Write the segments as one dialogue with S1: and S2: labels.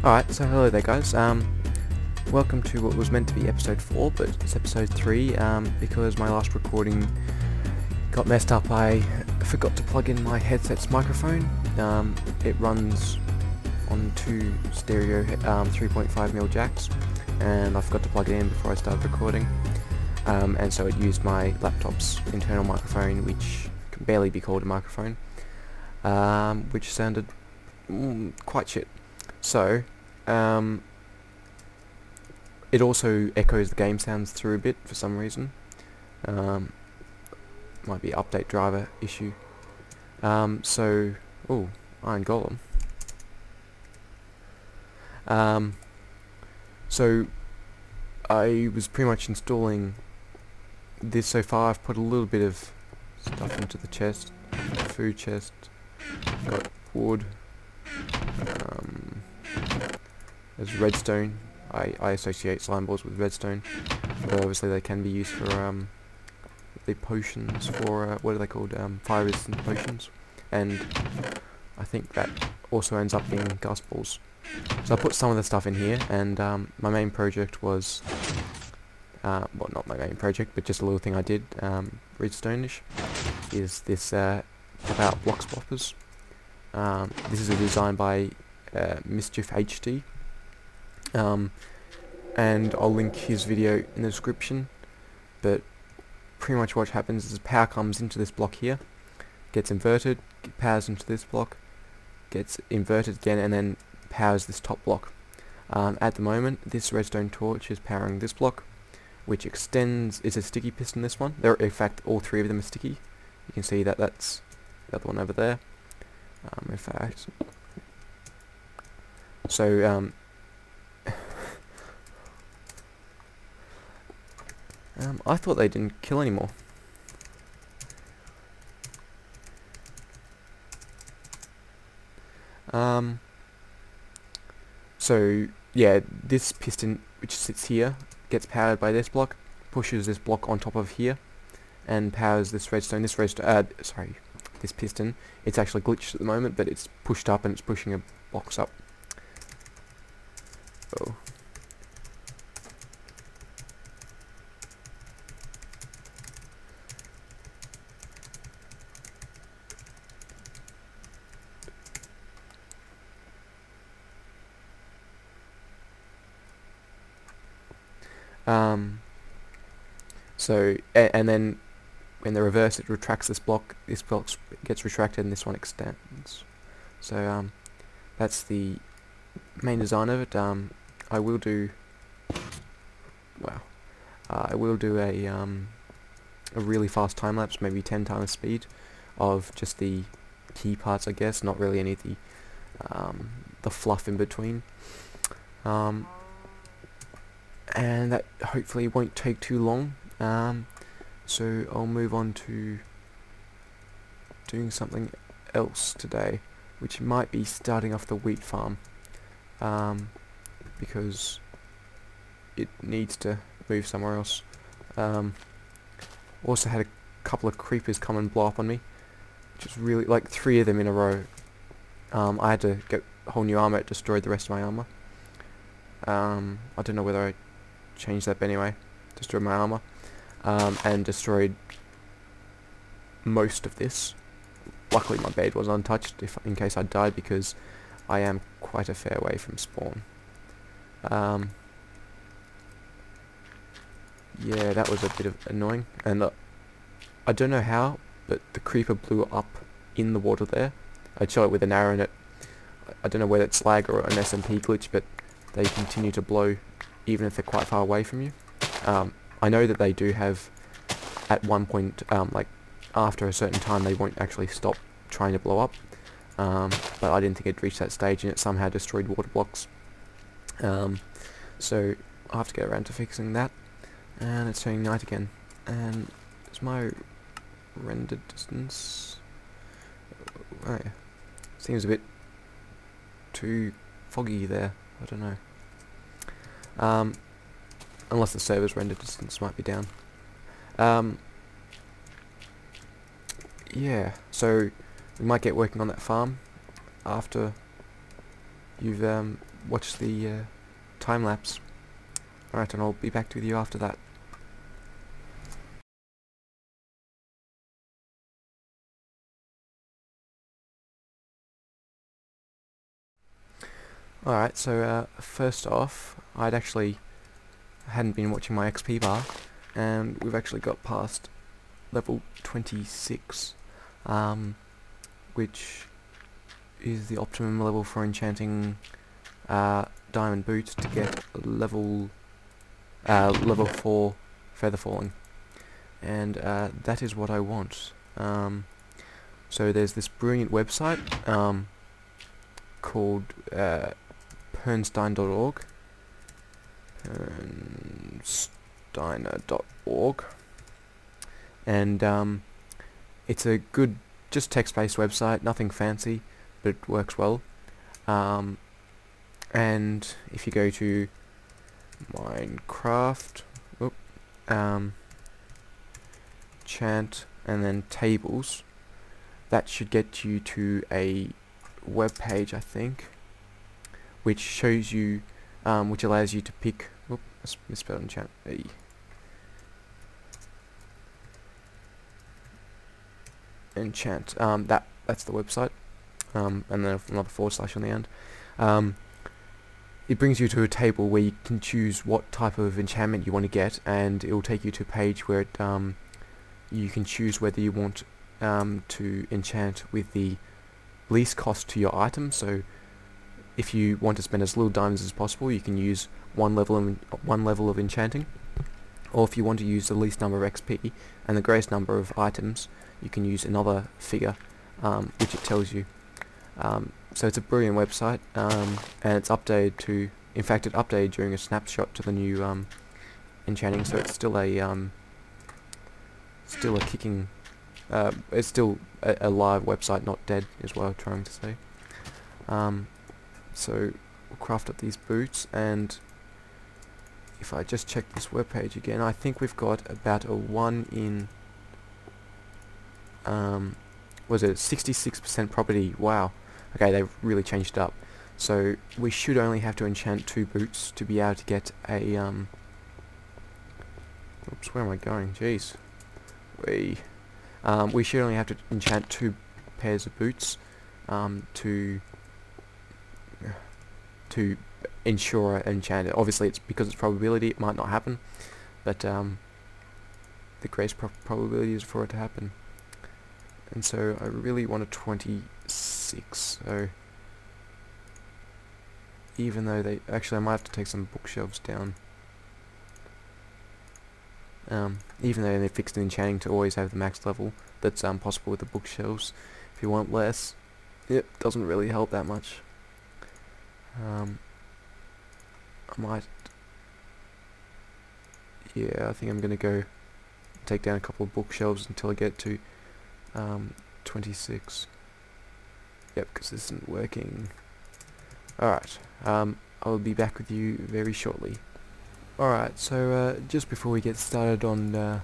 S1: Alright, so hello there guys, welcome to what was meant to be episode 4, but it's episode 3, because my last recording got messed up. I forgot to plug in my headset's microphone. It runs on two stereo 3.5mm jacks, and I forgot to plug it in before I started recording, and so it used my laptop's internal microphone, which can barely be called a microphone, which sounded quite shit. So, it also echoes the game sounds through a bit for some reason. Might be update driver issue. So, Iron Golem. So, I was pretty much installing this so far. I've put a little bit of stuff into the chest, food chest, got wood. There's redstone. I associate slime balls with redstone, but obviously they can be used for the potions for what are they called? Fire resistant potions, and I think that also ends up being gas balls. So I put some of the stuff in here, and my main project was, well, not my main project, but just a little thing I did, redstone-ish, is this about block swappers. This is a design by MCwithGG, and I'll link his video in the description. But pretty much what happens is power comes into this block here, gets inverted, powers into this block, gets inverted again, and then powers this top block. At the moment, this redstone torch is powering this block, which extends. Is a sticky piston. This one. In fact, all three of them are sticky. You can see that that's the other one over there. In fact, so I thought they didn't kill anymore. So yeah, this piston which sits here gets powered by this block, pushes this block on top of here, and powers this redstone. This piston. It's actually glitched at the moment, but it's pushed up and it's pushing a box up. Oh. So, and then when they reverse, it retracts this block gets retracted and this one extends. So that's the main design of it. I will do a really fast time lapse, maybe 10 times speed, of just the key parts, I guess, not really any of the fluff in between. And that hopefully won't take too long. So I'll move on to doing something else today, which might be starting off the wheat farm, because it needs to move somewhere else. Also had a couple of creepers come and blow up on me, which is really, like 3 of them in a row. I had to get whole new armor. It destroyed the rest of my armor. I don't know whether I changed that, but anyway, destroyed my armor, and destroyed most of this. Luckily my bed was untouched in case I died, because I am quite a fair way from spawn. Yeah, that was a bit of annoying, and I don't know how, but the creeper blew up in the water there. I'd shot it with an arrow in it. I don't know whether it's lag or an SMP glitch, but they continue to blow even if they're quite far away from you. I know that they do have, at one point, like after a certain time, they won't actually stop trying to blow up, but I didn't think it'd reached that stage, and it somehow destroyed water blocks. So I'll have to get around to fixing that. And it's turning night again, and is my render distance, oh yeah, seems a bit too foggy there. I don't know, unless the server's render distance might be down. Yeah, so we might get working on that farm after you've watch the time lapse. Alright, and I'll be back with you after that. Alright, so first off, hadn't been watching my XP bar, and we've actually got past level 26, which is the optimum level for enchanting diamond boots to get level 4 feather falling, and that is what I want. So there's this brilliant website called pernsteiner.org, and it's a good, just text-based website, nothing fancy, but it works well. And if you go to Minecraft, chant, and then tables, that should get you to a web page, I think, which shows you, which allows you to pick. I misspelled enchant. Enchant. That's the website. And then another / on the end. It brings you to a table where you can choose what type of enchantment you want to get, and it will take you to a page where you can choose whether you want to enchant with the least cost to your item. So if you want to spend as little diamonds as possible, you can use one level of enchanting, or if you want to use the least number of XP and the greatest number of items, you can use another figure, which it tells you. So it's a brilliant website, and it's updated to, in fact it updated during a snapshot to the new enchanting, so it's still a kicking, it's still a live website, not dead, is what I'm trying to say. So we'll craft up these boots, and if I just check this webpage again, I think we've got about a 1 in, was it 66% property? Wow. Okay, they've really changed it up. So we should only have to enchant 2 boots to be able to get a oops, where am I going? Jeez. We should only have to enchant 2 pairs of boots to ensure enchant it. Obviously, it's because it's probability, it might not happen, but the greatest probability is for it to happen. And so I really want a 26. So even though they actually, I might have to take some bookshelves down. Even though they fixed the enchanting to always have the max level, that's possible with the bookshelves. If you want less, it doesn't really help that much. I might, yeah, I think I'm gonna go take down a couple of bookshelves until I get to 26. Yep, because this isn't working. Alright, I'll be back with you very shortly. Alright, so just before we get started on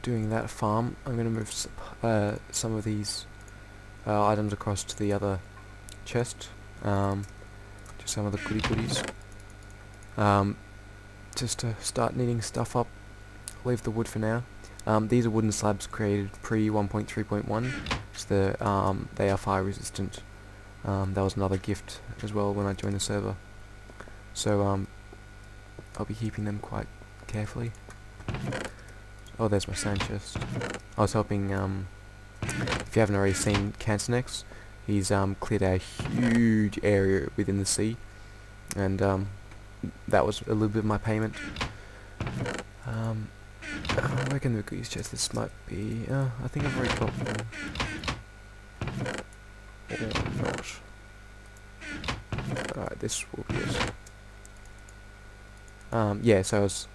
S1: doing that farm, I'm going to move some of these items across to the other chest, to some of the goodies, just to start neating stuff up. I'll leave the wood for now. These are wooden slabs created pre 1.3.1, so they are fire resistant. That was another gift as well when I joined the server, so I'll be keeping them quite carefully. Oh, there's my sand chest. I was helping, if you haven't already seen Cancernex, he's cleared a huge area within the sea, and that was a little bit of my payment. Where can the goodies chest? This might be, I think I've already got one. Or not. Alright, this will be it. Yeah, so I was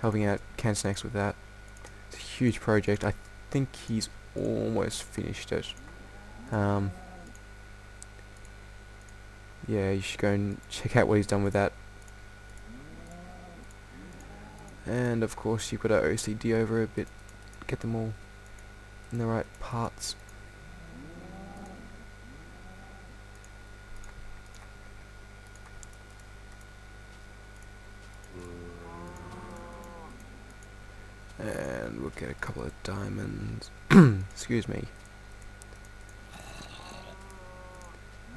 S1: helping out Cancernex with that. It's a huge project. I think he's almost finished it. Yeah, you should go and check out what he's done with that. And of course you've got to OCD over a bit, get them all in the right parts. we'll get a couple of diamonds. Excuse me.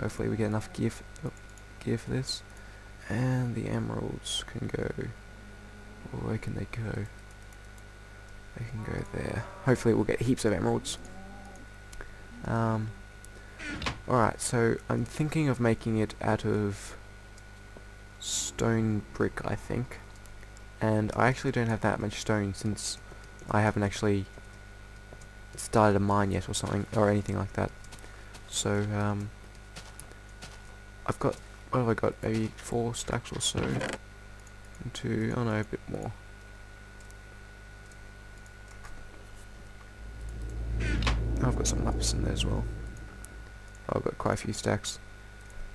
S1: Hopefully we get enough gear for this. And the emeralds can go... Where can they go? They can go there. Hopefully we'll get heaps of emeralds. Alright, so I'm thinking of making it out of stone brick, I think. And I actually don't have that much stone since I haven't actually started a mine yet or something, or anything like that. So, I've got, what have I got, maybe 4 stacks or so. And 2, oh no, a bit more. Oh, I've got some lapis in there as well. Oh, I've got quite a few stacks.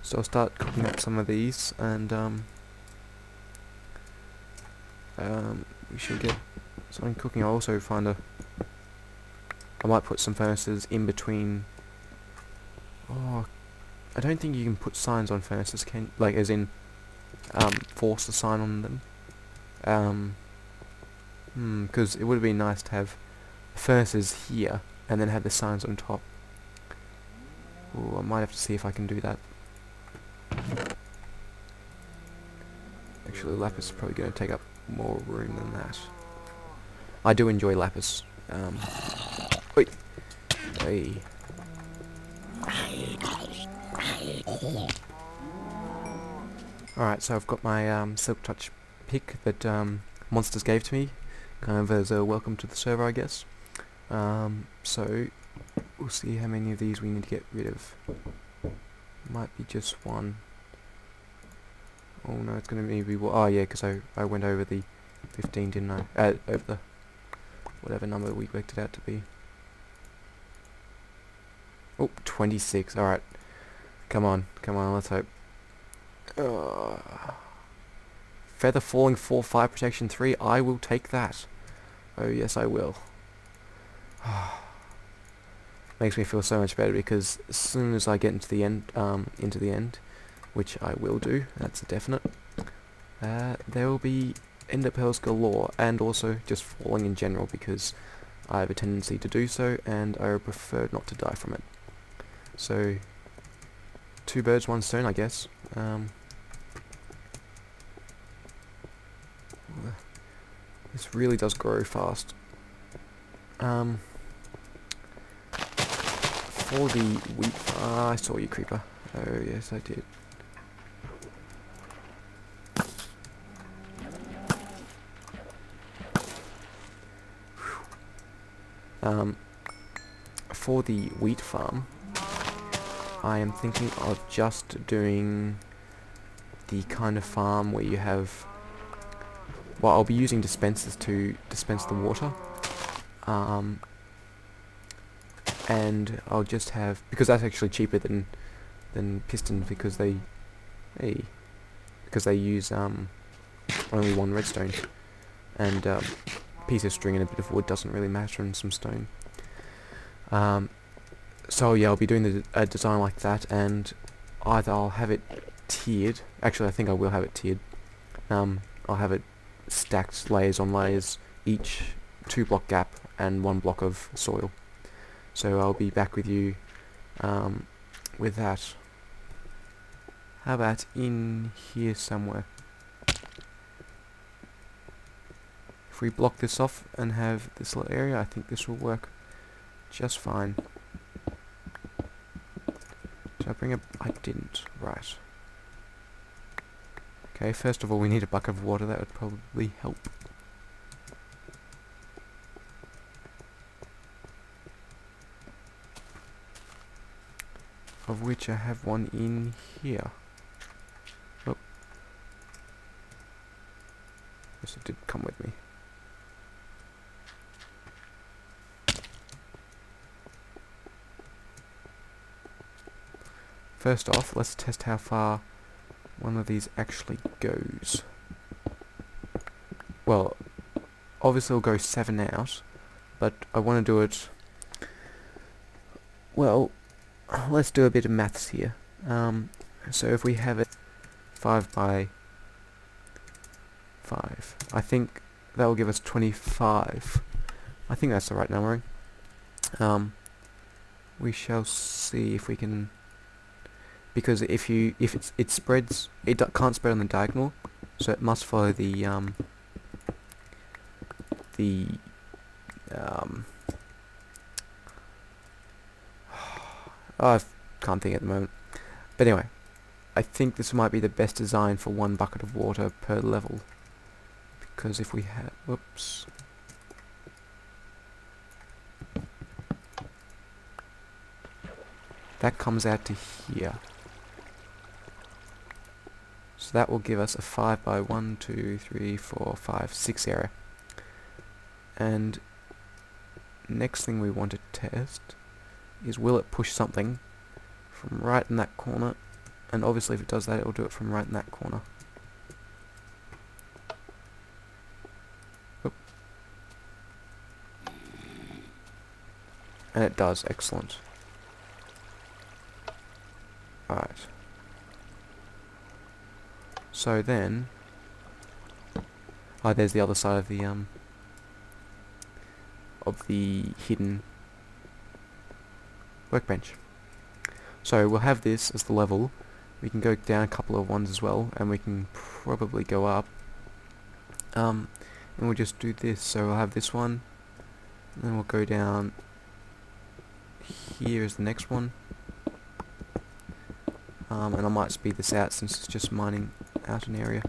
S1: So I'll start cooking up some of these, and we should get something cooking. I'll also find I might put some furnaces in between. Oh, I don't think you can put signs on furnaces, like as in force a sign on them. Because it would have been nice to have furnaces here and then have the signs on top. Ooh, I might have to see if I can do that. Actually, lapis is probably going to take up more room than that. I do enjoy lapis. Wait. Hey. Alright, so I've got my Silk Touch pick that Monsters gave to me, kind of as a welcome to the server, I guess. So we'll see how many of these we need to get rid of. Might be just one. Oh no, it's going to maybe... Oh yeah, because I went over the 15, didn't I? Over the... whatever number we worked it out to be. Oh, 26. Alright. Come on, let's hope. Feather falling 4, 5 protection 3. I will take that. Oh yes, I will. Makes me feel so much better because as soon as I get into the end, which I will do, that's a definite. There will be ender pearls galore, and also just falling in general because I have a tendency to do so, and I prefer not to die from it. So, 2 birds, 1 stone, I guess. This really does grow fast. For the wheat... I saw you, creeper. Oh, yes, I did. For the wheat farm, I am thinking of just doing the kind of farm where you have... Well, I'll be using dispensers to dispense the water. And I'll just have... Because that's actually cheaper than pistons because they... Hey. Because they use only 1 redstone. And a piece of string and a bit of wood doesn't really matter, and some stone. So yeah, I'll be doing a design like that, and either I'll have it tiered. Actually, I think I will have it tiered. I'll have it stacked layers on layers, each 2 block gap and 1 block of soil. So I'll be back with you with that. How about in here somewhere? If we block this off and have this little area, I think this will work just fine. Did I bring a... I didn't. Right. Okay, first of all we need a bucket of water. That would probably help. Of which I have one in here. Oh. Yes, it did come with me. First off, let's test how far one of these actually goes. Well, obviously it'll go 7 out, but I want to do it... Well, let's do a bit of maths here. So if we have it 5 by 5, I think that will give us 25. I think that's the right numbering. We shall see if we can, because if it spreads, can't spread on the diagonal, so it must follow the I can't think at the moment. But anyway, I think this might be the best design for 1 bucket of water per level, because if we have, whoops, that comes out to here. So that will give us a 5 by 1, 2, 3, 4, 5, 6 area. And next thing we want to test is, will it push something from right in that corner? And obviously if it does that, it will do it from right in that corner. Oop. And it does, excellent. Alright. So then, there's the other side of the hidden workbench. So we'll have this as the level. We can go down a couple of ones as well, and we can probably go up. And we'll just do this. So we'll have this one, and then we'll go down. Here is the next one. And I might speed this out since it's just mining out an area.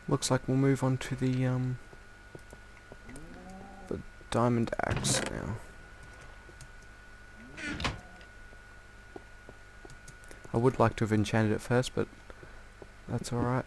S1: Looks like we'll move on to the diamond axe now. I would like to have enchanted it first, but that's alright.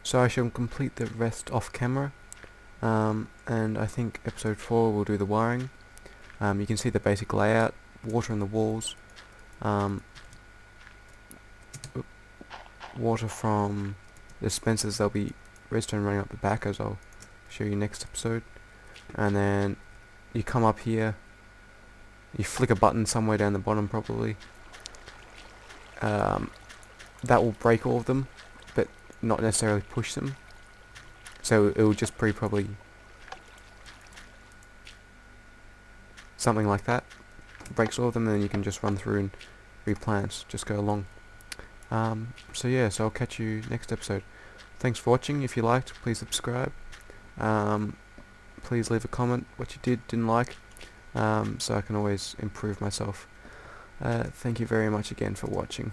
S1: So I shall complete the rest off camera, and I think episode 4 will do the wiring. You can see the basic layout, water in the walls, water from the dispensers. There'll be redstone running up the back, as I'll show you next episode. And then you come up here, you flick a button somewhere down the bottom probably. That will break all of them, but not necessarily push them. So it will just probably something like that. Breaks all of them, and then you can just run through and replant, just go along. So yeah, so I'll catch you next episode. Thanks for watching. If you liked, please subscribe. Please leave a comment what you didn't like, so I can always improve myself. Thank you very much again for watching.